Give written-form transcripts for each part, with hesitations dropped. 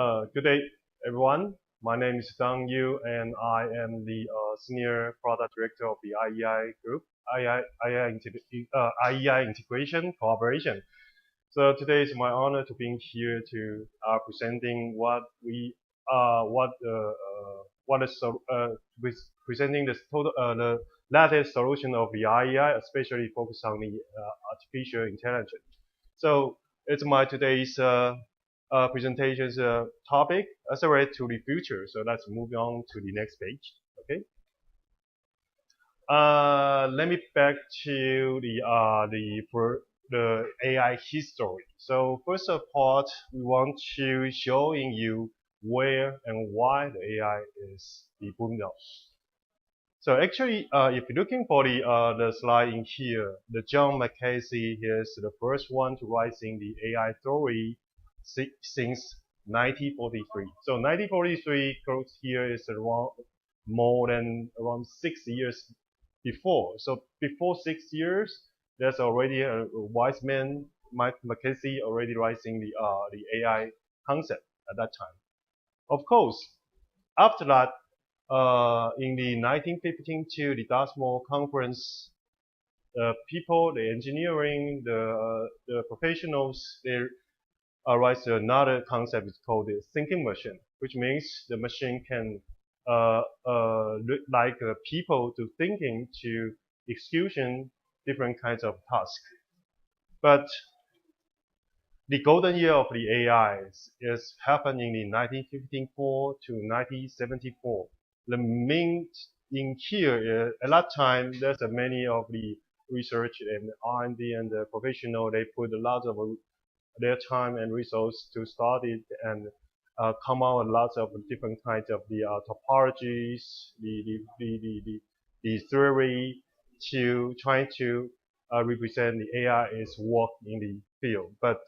Good day, everyone. My name is Dang Yu, and I am the Senior Product Director of the IEI Group, IEI Integration Cooperation. So today is my honor to be here to presenting what is with presenting the latest solution of the IEI, especially focused on the artificial intelligence. So it's my today's presentation's topic, accelerate to the future. So let's move on to the next page. Okay. Let me back to the AI history. So first of all, we want to showing you where and why the AI is the boom now. So actually, if you're looking for the slide in here, the John McCasey is the first one to writing the AI theory since 1943. So 1943 close here is around more than around 6 years before. So before 6 years, there's already a wise man, Mike McCasey, already writing the AI concept at that time. Of course, after that, in the 1952, the Dartmouth Conference, the people, the engineering, the professionals, they write another concept. It's called the thinking machine, which means the machine can, like people to thinking to execution different kinds of tasks. But the golden year of the AI is happening in 1954 to 1974. The main in here is, at that time, there's many of the research and R&D and the professional, they put a lot of their time and resource to study it and come out with lots of different kinds of the topologies, the theory to try to represent the AI is work in the field. But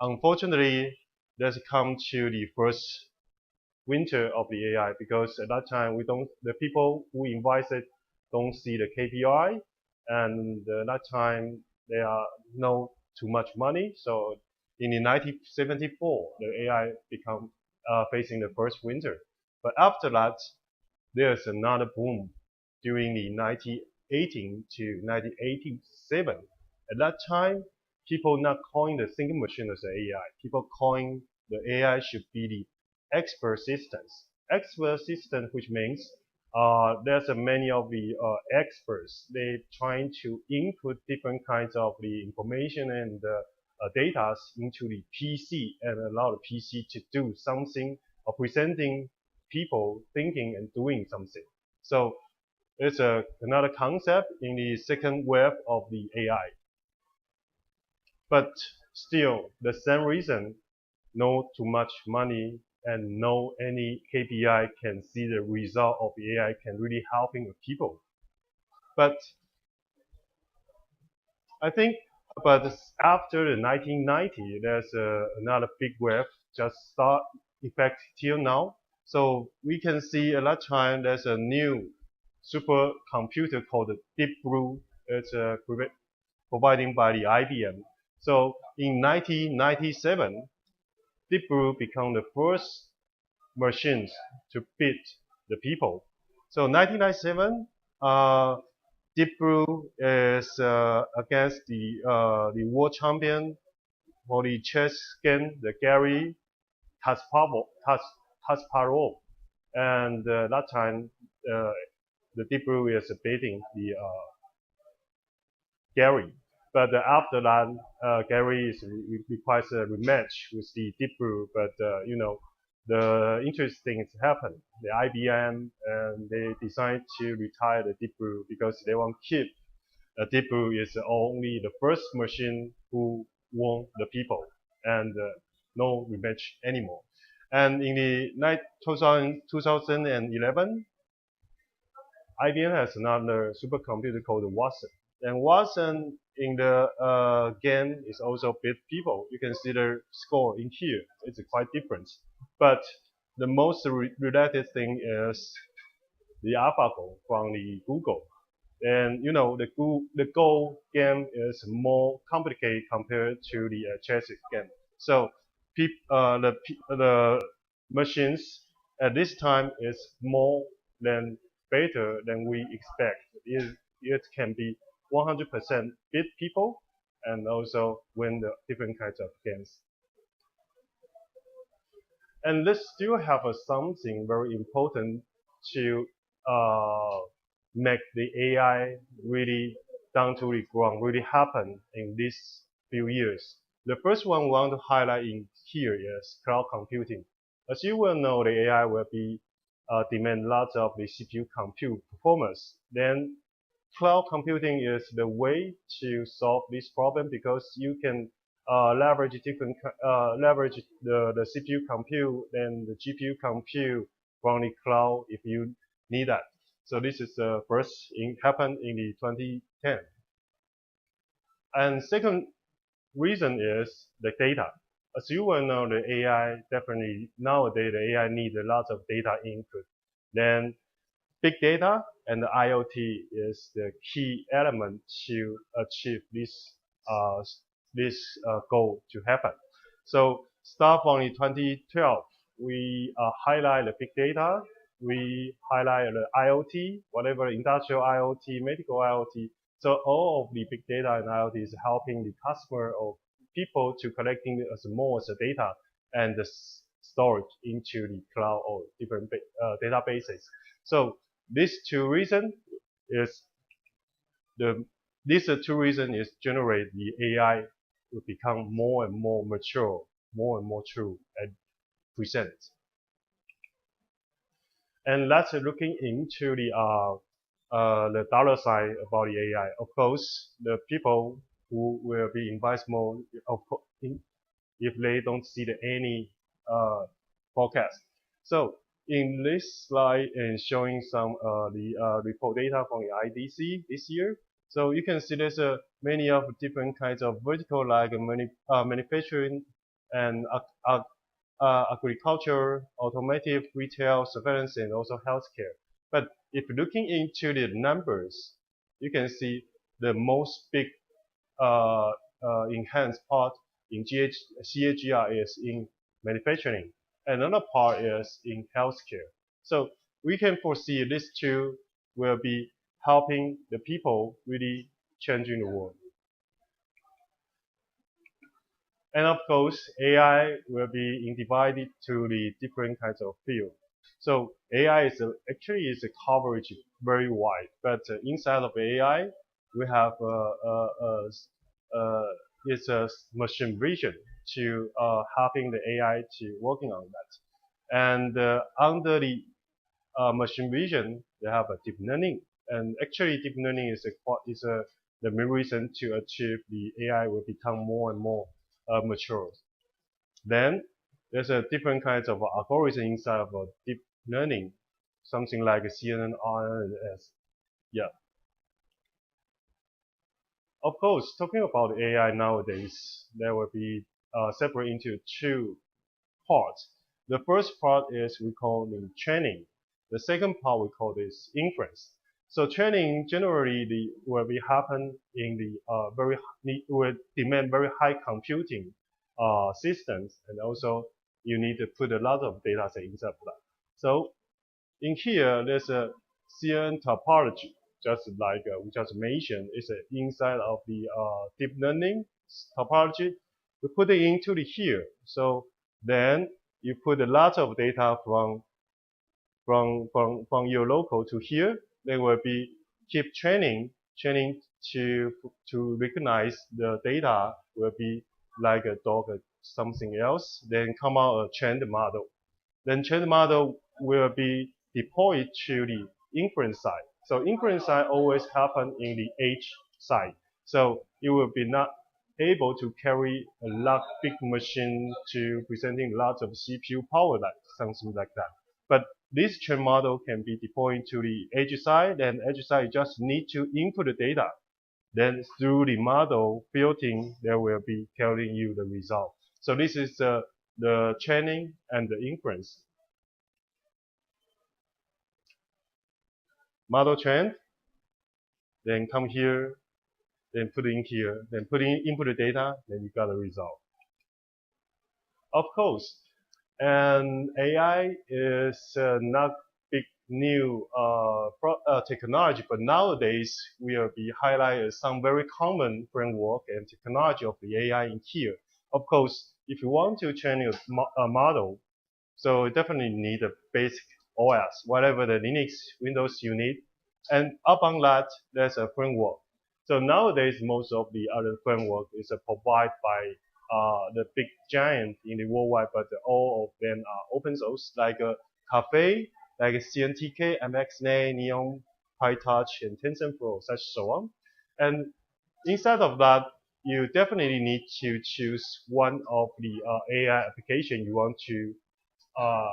unfortunately, there's come to the first winter of the AI because at that time the people who invited don't see the KPI, and at that time there are no too much money. So in the 1974, the AI become facing the first winter. But after that, there's another boom during the 1918 to 1987. At that time, people not calling the thinking machine as AI. People calling the AI should be the expert systems. Expert system, which means there's many of the experts. They trying to input different kinds of the information and data into the PC and allow the PC to do something or presenting people thinking and doing something. So it's another concept in the second wave of the AI. But still, the same reason, no too much money and no any KPI can see the result of the AI can really helping the people. But I think, but after the 1990, there's another big wave just start effect till now. So we can see at that time there's a new supercomputer called Deep Blue. It's provided by the IBM. So in 1997, Deep Blue became the first machines to beat the people. So 1997, Deep Blue is against the world champion for the chess game, the Gary Kasparov, and that time the Deep Blue is beating the Gary. But after that, Gary requires a rematch with the Deep Blue. But the interesting things happened. The IBM and they decided to retire the Deep Blue because they want to keep Deep Blue is only the first machine who won the people and no rematch anymore. And in the 2011, IBM has another supercomputer called Watson. And Watson in the game is also beat people. You can see the score in here. It's quite different. But the most related thing is the AlphaGo from the Google. And the Go game is more complicated compared to the chess game. So the machines at this time is more than better than we expect. It can be 100% beat people and also win the different kinds of games. And let's still have something very important to uh, make the AI really down to the ground, really happen in these few years. The first one we want to highlight in here is cloud computing. As you well know, the AI will be demand lots of the CPU compute performance. Then cloud computing is the way to solve this problem because you can leverage the CPU compute and the GPU compute from the cloud if you need that. So this is the first happened in the 2010. And second reason is the data. As you well know, the AI definitely nowadays the AI needs a lot of data input. Then big data and the IoT is the key element to achieve uh, this goal to happen. So start from the 2012, we highlight the big data, we highlight the IoT, whatever industrial IoT, medical IoT. So all of the big data and IoT is helping the customer or people to collecting as more as the data and the storage into the cloud or different databases. So these two reasons is these two reasons is generate the AI will become more and more mature, more and more true and present. And let's looking into the dollar side about the AI. Of course, the people who will be invest more if they don't see any forecast. So in this slide and showing some report data from the IDC this year. So you can see there's many of different kinds of vertical like manufacturing and agriculture, automotive, retail, surveillance, and also healthcare. But if looking into the numbers, you can see the most big enhanced part in CAGR is in manufacturing. Another part is in healthcare. So we can foresee these two will be helping the people really changing the world. And of course, AI will be divided to the different kinds of fields. So AI is actually is a coverage very wide, but inside of AI, we have it's a machine vision to helping the AI to working on that. And under the machine vision, they have a deep learning, and actually deep learning is the main reason to achieve the AI will become more and more mature. Then there's a different kinds of algorithm inside of deep learning, something like CNN, RNNs. Yeah. Of course, talking about AI nowadays, there will be separate into two parts. The first part is we call the training. The second part we call this inference. So training generally will be happen in the will demand very high computing systems, and also you need to put a lot of data set inside of that. So in here, there's a CNN topology, just like we just mentioned, is inside of the deep learning topology. We put it into the here. So then you put a lot of data from your local to here. They will be keep training to recognize the data will be like a dog or something else. Then come out a trained model. Then trained model will be deployed to the inference side. So inference side always happen in the edge side. So it will be not able to carry a lot big machine to presenting lots of CPU power, like something like that. But this train model can be deployed to the edge side, and edge side just need to input the data. Then through the model built-in, there will be telling you the result. So this is the training and the inference. Model trained, then come here, then put in here, then input the data, then you got a result. Of course, and AI is not big new technology, but nowadays we will be highlighting some very common framework and technology of the AI in here. Of course, if you want to train a model, so you definitely need a basic OS, whatever the Linux, Windows you need. And upon that, there's a framework. So nowadays, most of the other framework is provided by the big giant in the worldwide, but all of them are open source, like Cafe, like CNTK, MXNet, Neon, PyTorch, and TensorFlow, such so on. And inside of that, you definitely need to choose one of the AI application you want to uh,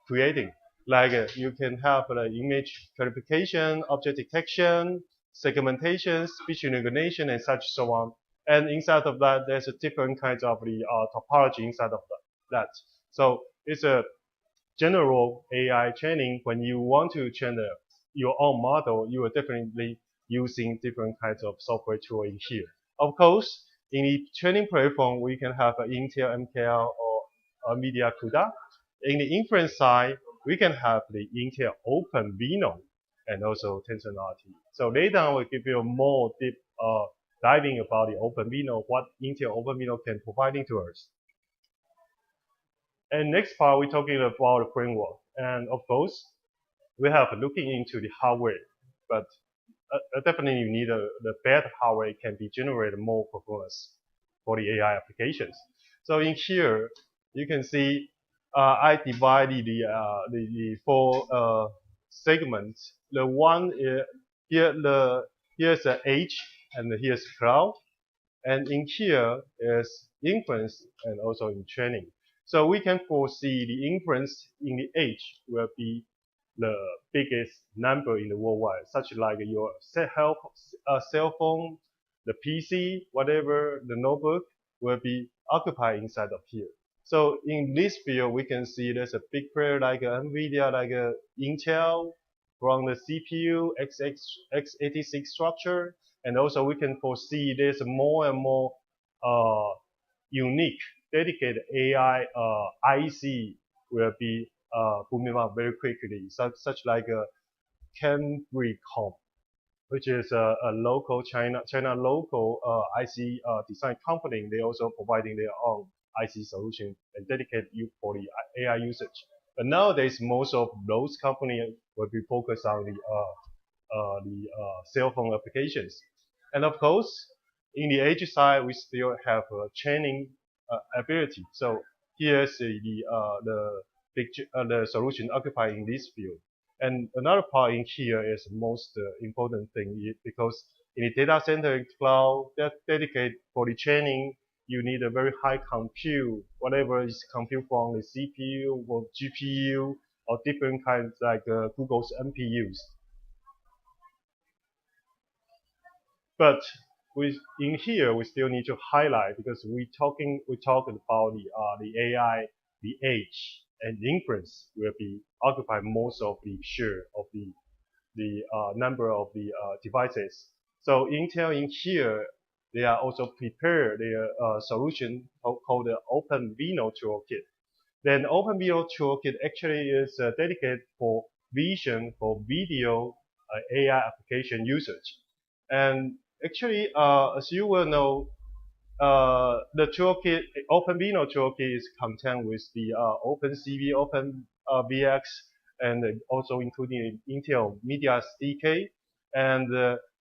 creating. Like you can have image clarification, object detection, segmentation, speech recognition, and such so on. And inside of that, there's a different kinds of the topology inside of that. So it's a general AI training. When you want to train your own model, you are definitely using different kinds of software tool in here. Of course, in the training platform, we can have Intel MKL or Media CUDA. In the inference side, we can have the Intel OpenVINO and also TensorRT. So later on, we'll give you a more deep diving about the OpenVINO, what Intel OpenVINO can providing to us. And next part, we're talking about the framework. And of course, we have looking into the hardware, but definitely you need the better hardware can be generated more performance for the AI applications. So in here, you can see I divided the four segments. The one is here's the edge and here's cloud, and in here is inference and also in training. So we can foresee the inference in the edge will be the biggest number in the worldwide, such like your cell phone, the PC, whatever, the notebook will be occupied inside of here. So in this field, we can see there's a big player like NVIDIA, like Intel, from the CPU, x86 structure, and also we can foresee there's more and more unique, dedicated AI IC will be booming up very quickly, such like a Cambridge, which is a local China local IC design company. They also providing their own IC solution and dedicate you for the AI usage. But nowadays, most of those companies will be focused on the cell phone applications. And of course, in the edge side, we still have training ability. So here's the solution occupied in this field. And another part in here is the most important thing because in the data center and cloud that's dedicated for the training, you need a very high compute, whatever is compute from the CPU or GPU or different kinds like Google's NPUs. But in here, we still need to highlight because we talked about the AI, the edge, and inference will be occupy most of the share of the number of the devices. So Intel in here, they are also prepare their solution called the OpenVINO toolkit. Then OpenVINO toolkit actually is dedicated for vision, for video AI application usage. And actually, as you will know, the toolkit, OpenVINO toolkit is contained with the OpenCV, OpenVX, and also including Intel Media SDK. And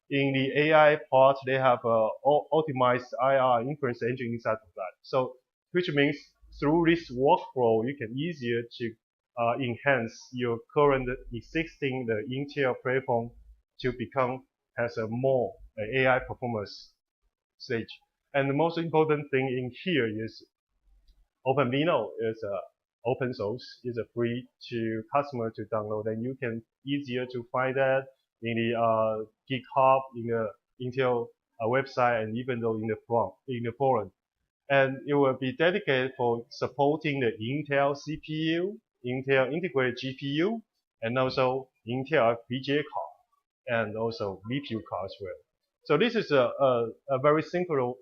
in the AI part, they have optimized IR inference engine inside of that. So, which means through this workflow, you can easier to enhance your current existing the Intel platform to become has a more AI performance stage. And the most important thing in here is OpenVINO is open source, is free to customer to download, and you can easier to find that in the GitHub, in the Intel website, and even though in the forum. And it will be dedicated for supporting the Intel CPU, Intel integrated GPU, and also Intel FPGA card, and also VPU card as well. So this is a very simply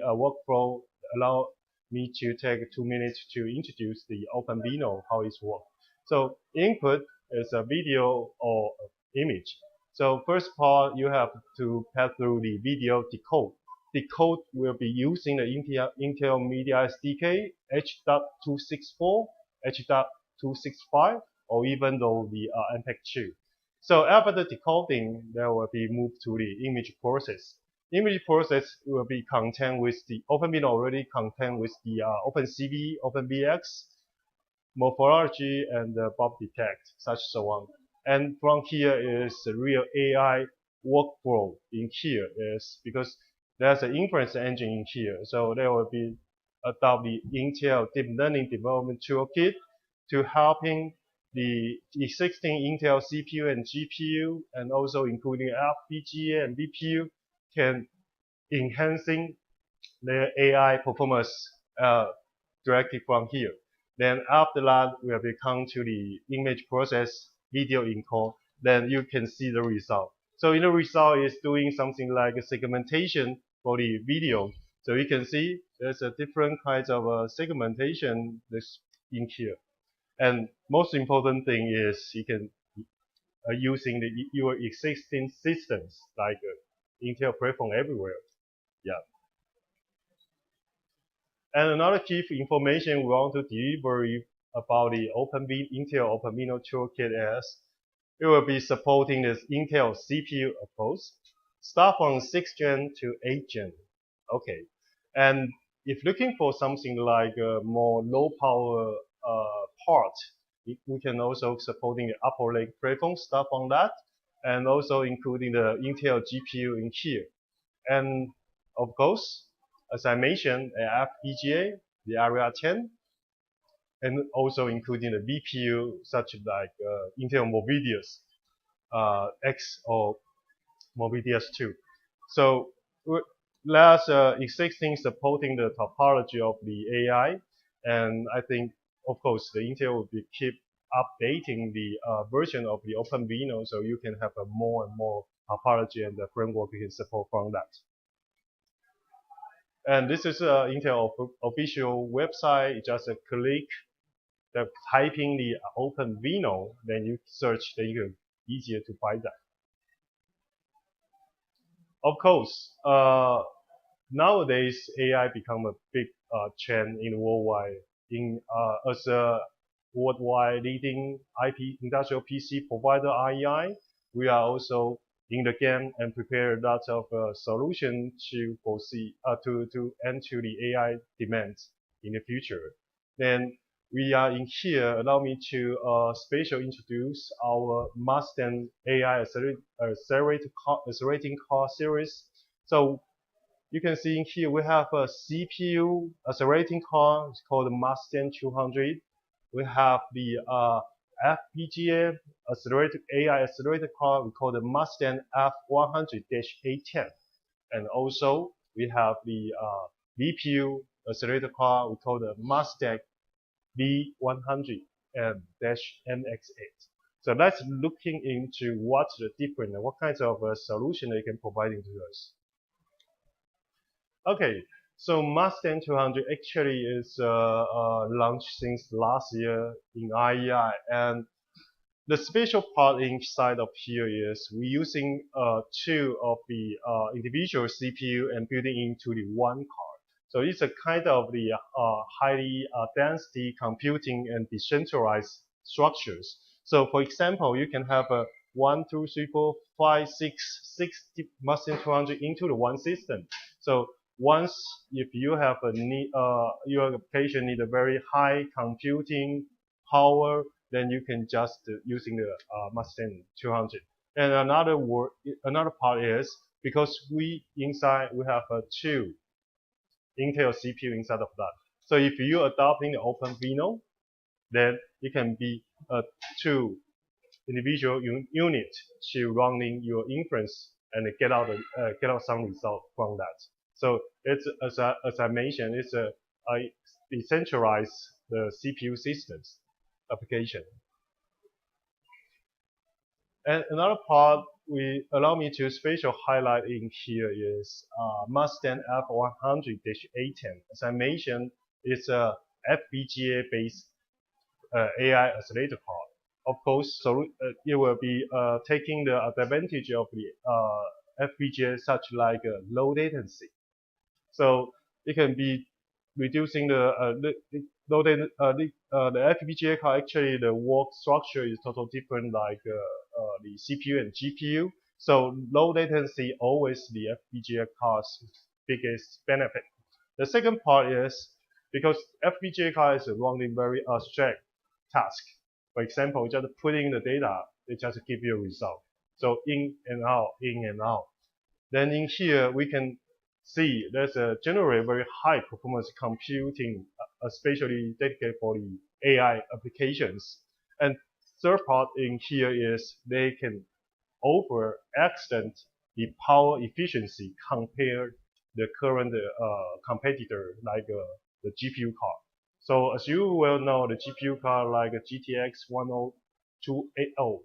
workflow allow me to take 2 minutes to introduce the OpenVINO, how it works. So input is a video or image. So first part, you have to pass through the video decode. Decode will be using the Intel Media SDK H.264, H.265, or even though the MPEG-2. So after the decoding, there will be moved to the image process. Image process will be contained with the OpenVINO already contained with the OpenCV, OpenVX, morphology, and Bob detect, such so on. And from here is the real AI workflow in here is because there's an inference engine in here. So there will be adopt the Intel Deep Learning Development Toolkit to helping the existing Intel CPU and GPU, and also including FPGA and BPU, can enhancing their AI performance directly from here. Then after that, we will come to the image process, video encode. Then you can see the result. So in the result is doing something like a segmentation for the video. So you can see there's a different kinds of segmentation in here. And most important thing is you can using your existing systems like Intel platform everywhere. Yeah. And another key information we want to deliver about the Intel OpenVINO toolkit is it will be supporting this Intel CPU approach, start from 6th gen to 8th gen. Okay. And if looking for something like a more low power part, we can also supporting the upper lake platform, start from that, and also including the Intel GPU in here. And of course, as I mentioned, FPGA, the Area 10, and also including the BPU, such like Intel Movidius X or Movidius 2. So that's existing supporting the topology of the AI, and I think, of course, the Intel will be keep updating the version of the OpenVINO, so you can have a more and more topology and the framework you can support from that. And this is Intel official website. You just click the typing the OpenVINO, then you search, then you can easier to find that. Of course, nowadays AI become a big trend in worldwide. As a worldwide leading IP industrial PC provider IEI, we are also in the game and prepare lots of solution to foresee to enter the AI demands in the future. Then we are in here. Allow me to special introduce our Mustang AI accelerating car series. So you can see in here we have a CPU accelerating car. It's called the Mustang 200. We have the FPGA AI accelerated car, we call the Mustang F100-A10. And also, we have the VPU accelerated car, we call the Mustang V100-MX8. So let's looking into what's the difference and what kinds of solution they can provide to us. Okay, so Mustang 200 actually is launched since last year in IEI, and the special part inside of here is we're using two of the individual CPU and building into the one card. So it's a kind of the highly density computing and decentralized structures. So for example, you can have a 1, 2, 3, 4, 5, 6 Mustang 200 into the one system. So once if you have a need, your application need a very high computing power, then you can just using the Mustang 200. And another part is because we have two Intel CPU inside of that. So if you adopting the OpenVINO, then it can be two individual unit to running your inference and get out some result from that. So it's as I mentioned, it's a decentralized the CPU systems application. And another part allow me to special highlight in here is Mustang F100-A10. As I mentioned, It's a FPGA-based AI accelerator card. Of course, so it will be taking the advantage of the FPGA, such like low latency. So it can be reducing the FPGA card. Actually, the work structure is totally different, like the CPU and GPU. So low latency always the FPGA card's biggest benefit. The second part is because FPGA card is running very abstract task. For example, just putting the data, it just give you a result. So in and out, in and out. Then in here, we can see there's a generally very high performance computing, especially dedicated for the AI applications. And third part in here is they can offer excellent the power efficiency compared the current competitor like the GPU card. So as you well know, the GPU card like a GTX 10280,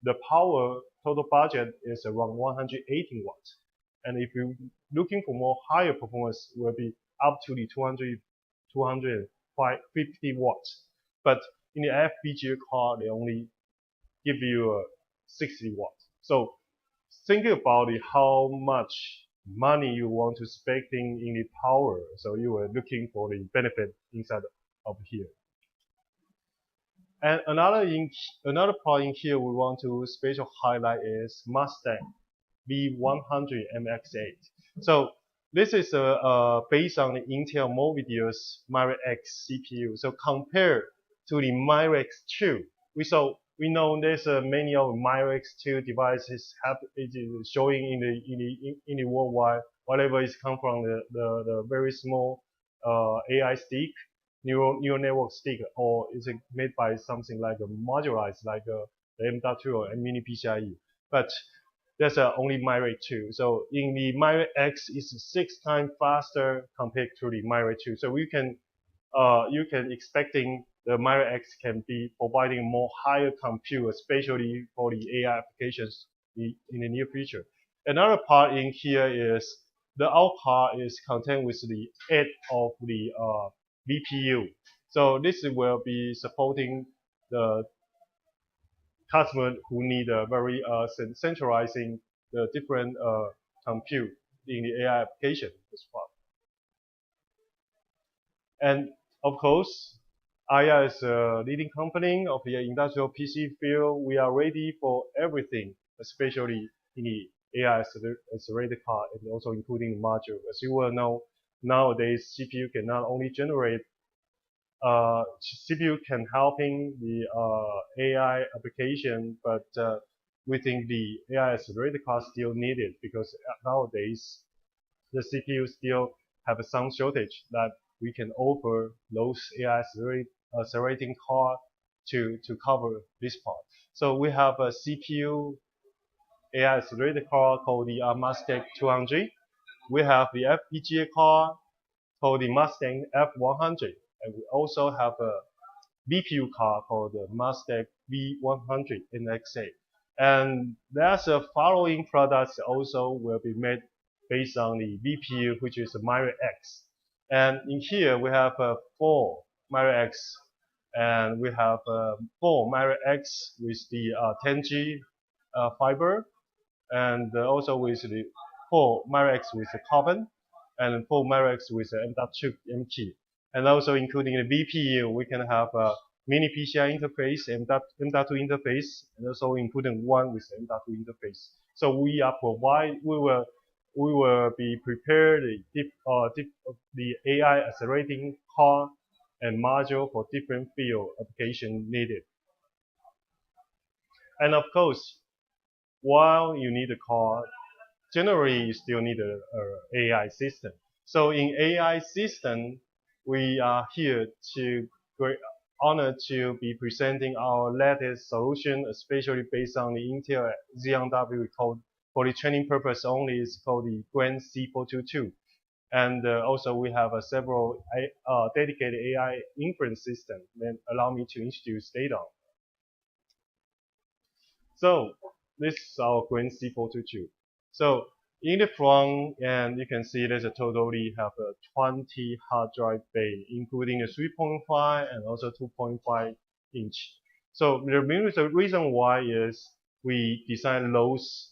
the power total budget is around 118 watts. And if you're looking for more higher performance, will be up to the 250 watts. But in the FPGA card, they only give you 60 watts. So think about how much money you want to spend in the power. So you are looking for the benefit inside of here. And another part in here we want to special highlight is Mustang V100 MX8. So this is based on the Intel Movidius Myriad X CPU. So compared to the Myriad X2, we know there's many of Myriad X2 devices showing in the worldwide. Whatever is come from the very small AI stick, neural network stick, or is it made by something like a modularized, like the M.2 or mini PCIe. But there's only Myriad 2. So in the Myriad X is 6 times faster compared to the Myriad 2. So you can expecting the Myriad X can be providing more higher compute, especially for the AI applications in the near future. Another part in here is the out card is contained with the 8 of the VPU. So this will be supporting the customer who need a very centralizing the different compute in the AI application as well. And of course, IEI is a leading company of the industrial PC field. We are ready for everything, especially in the AI accelerated card and also including the module. As you well know, nowadays CPU can not only generate CPU can helping the AI application, but within the AI accelerated card still needed because nowadays the CPU still have some shortage that we can offer those AI accelerating card to cover this part. So we have a CPU AI accelerated card called the Mustang 200. We have the FPGA card called the Mustang F100, and we also have a VPU card called the Mustang V100 NX8. And there's a following products also will be made based on the VPU, which is the Myriad X. And in here we have 4 Myriad X, and we have 4 Myriad X with the 10G fiber, and also with the 4 Myriad X with the carbon, and 4 Myriad X with the M.2 M key. And also including the VPU, we can have a mini PCI interface, M.2 interface, and also including one with M.2 interface. So we will be prepared the AI accelerating card and module for different field application needed. And of course, while you need a card, generally you still need a AI system. So in AI system, we are here to great honor to be presenting our latest solution, especially based on the Intel Xeon W code for the training purpose only. It's called the Grand C422. And also we have several dedicated AI inference systems that allow me to introduce data. So this is our Grand C422. So In the front, and you can see there's a totally have a 20 hard drive bay, including a 3.5 and also 2.5 inch. So the reason why is we design those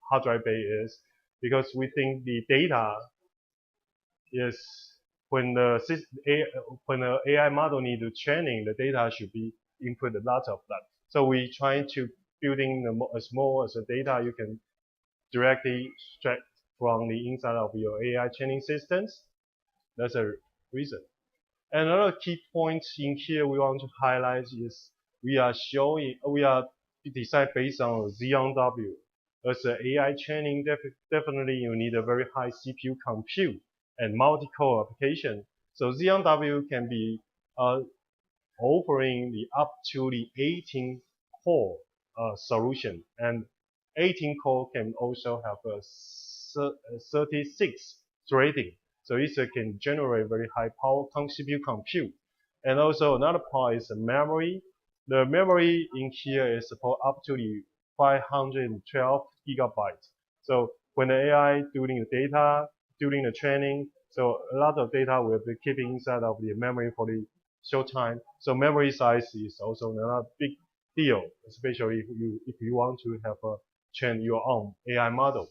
hard drive bay is because we think the data is when the AI model need to training, the data should be input a lot of that. So we try to building as small as the data you can directly extract from the inside of your AI training systems. That's a reason. Another key point in here we want to highlight is we are designed based on Xeon W. As an AI training, definitely you need a very high CPU compute and multi-core application. So Xeon W can be offering the up to the 18 core solution, and 18 core can also have a 36 threading, so it can generate very high power CPU compute. And also another part is the memory. The memory in here is support up to the 512 gigabytes. So when the AI doing the data, during the training, so a lot of data will be keeping inside of the memory for the short time. So memory size is also another big deal, especially if you want to have a train your own AI model.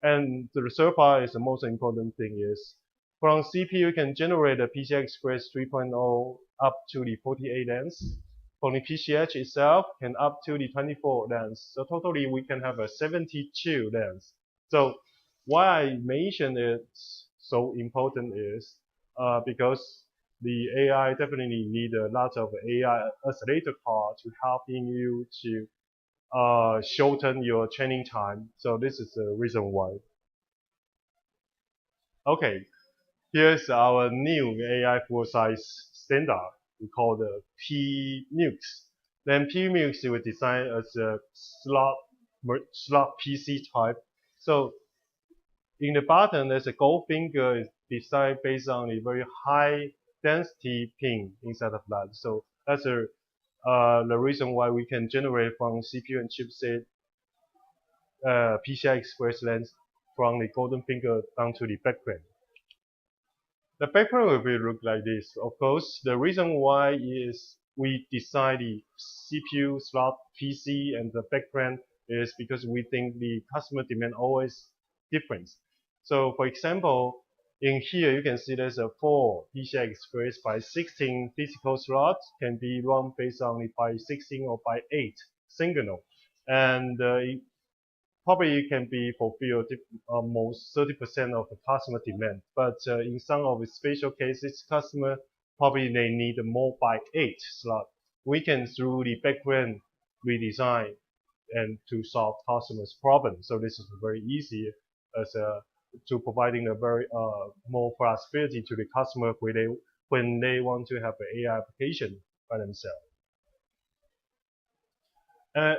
And the third part is the most important thing is from CPU you can generate a PCI Express 3.0 up to the 48 lanes. From the PCH itself can up to the 24 lanes. So totally we can have a 72 lanes. So why I mention it so important is because the AI definitely need a lot of AI accelerator card to helping you to shorten your training time. So this is the reason why. Okay, here's our new AI full-size standard. We call the PMUX. Then PMUX was designed as a slot PC type. So in the bottom, there's a gold finger is designed based on a very high density pin inside of that. So that's the reason why we can generate from CPU and chipset PCI Express length from the golden finger down to the backplane. The background will be look like this. Of course, the reason why is we design the CPU slot PC and the backplane is because we think the customer demand always different. So for example, in here you can see there's a 4 PCI Express by 16 physical slots can be run based on it by 16 or by 8 signal. And probably it can be fulfilled almost 30% of the customer demand. But in some of the special cases, customer probably they need more by 8 slot. We can through the backend redesign and to solve customers' problem. So this is very easy as to providing a very more flexibility to the customer when they want to have an AI application by themselves.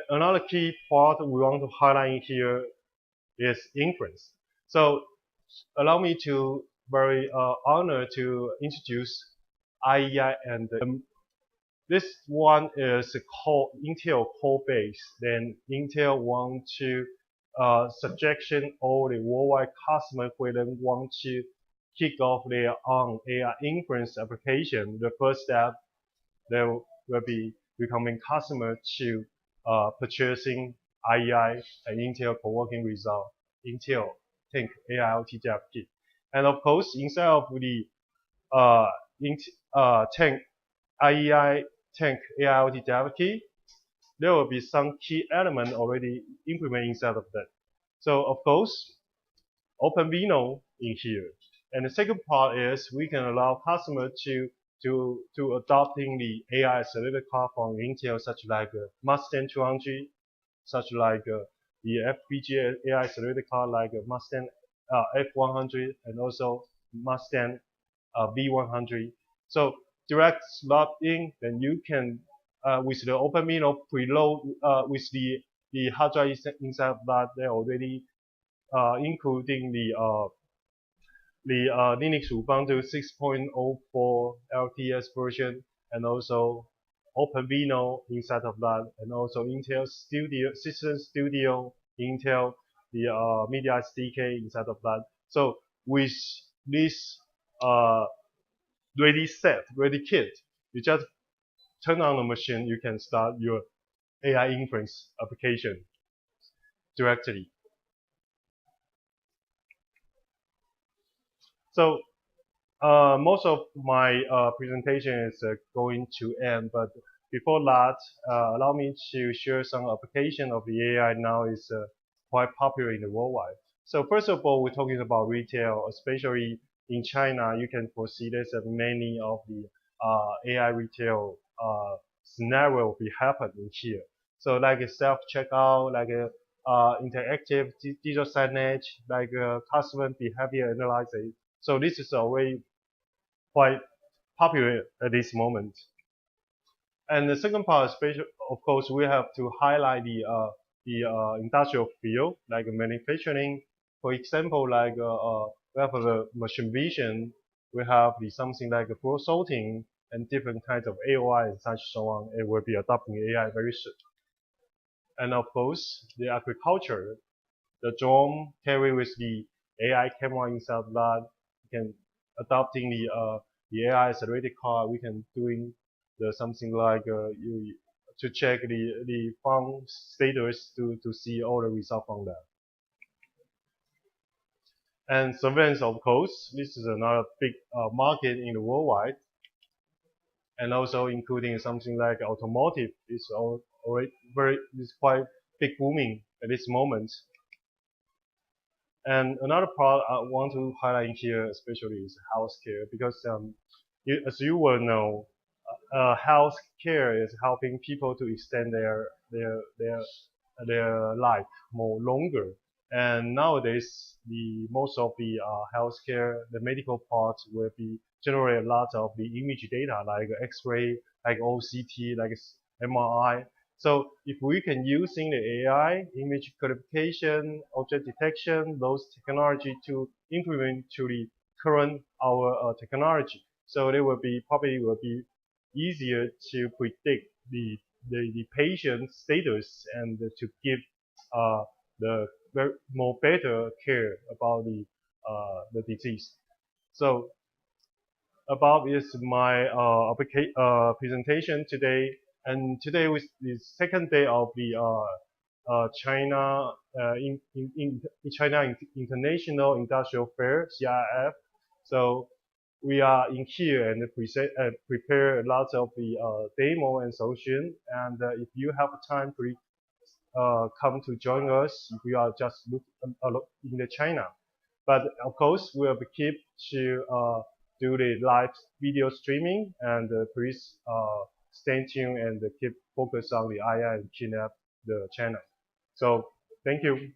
Another key part we want to highlight here is inference. So allow me to very honor to introduce IEI, and this one is called Intel core base. Then Intel want to suggestion all the worldwide customers who then want to kick off their own AI inference application. The first step, they will be becoming customer to purchasing IEI and Intel co-working result, Intel Tank AIoT Dev Kit. And of course, inside of the Tank IEI Tank AIoT Dev Kit, there will be some key element already implemented inside of that. So of course, OpenVINO in here. And the second part is we can allow customer to adopting the AI accelerator card from Intel, such like Mustang 200, such like the FPGA AI accelerator card like Mustang F100 and also Mustang V100. So direct slot in, then you can with the OpenVINO preload with the hard drive inside of that, they already including the Linux Ubuntu 6.04 LTS version, and also OpenVINO inside of that, and also Intel Studio, System Studio, Intel, the media SDK inside of that. So with this ready kit, you just turn on the machine, you can start your AI inference application directly. So most of my presentation is going to end, but before that, allow me to share some application of the AI now is quite popular in the worldwide. So first of all, we're talking about retail, especially in China. You can foresee there's many of the AI retail scenario will be happening here. So like a self-checkout, like a interactive digital signage, like a customer behavior analysis. So this is already quite popular at this moment. And the second part, of course, we have to highlight the industrial field, like manufacturing. For example, like we have the machine vision, we have the something like floor sorting and different kinds of AOI and such so on. It will be adopting AI very soon. And of course, the agriculture, the drone carry with the AI camera inside that, you can adopting the AI accelerated car, we can doing the something like to check the farm status to see all the results from that. And surveillance, of course, this is another big market in the worldwide, and also including something like automotive is already is quite big booming at this moment. And another part I want to highlight here, especially, is healthcare, because as you well know, healthcare is helping people to extend their life more longer. And nowadays, most of the healthcare, the medical part will be generate a lot of the image data, like X-ray, like OCT, like MRI. So if we can using the AI, image classification, object detection, those technology to implement to the current our technology, so they will be probably will be easier to predict the patient status and to give the more better care about the disease. So about is my presentation today, and today was the second day of the China in China International Industrial Fair (CIIF). So we are in here and prepare lots of the demo and solution. And if you have time, please come to join us if you are just in the China. But of course, we'll keep to do the live video streaming, and please stay tuned and keep focus on the IEI and QNAP the channel. So thank you.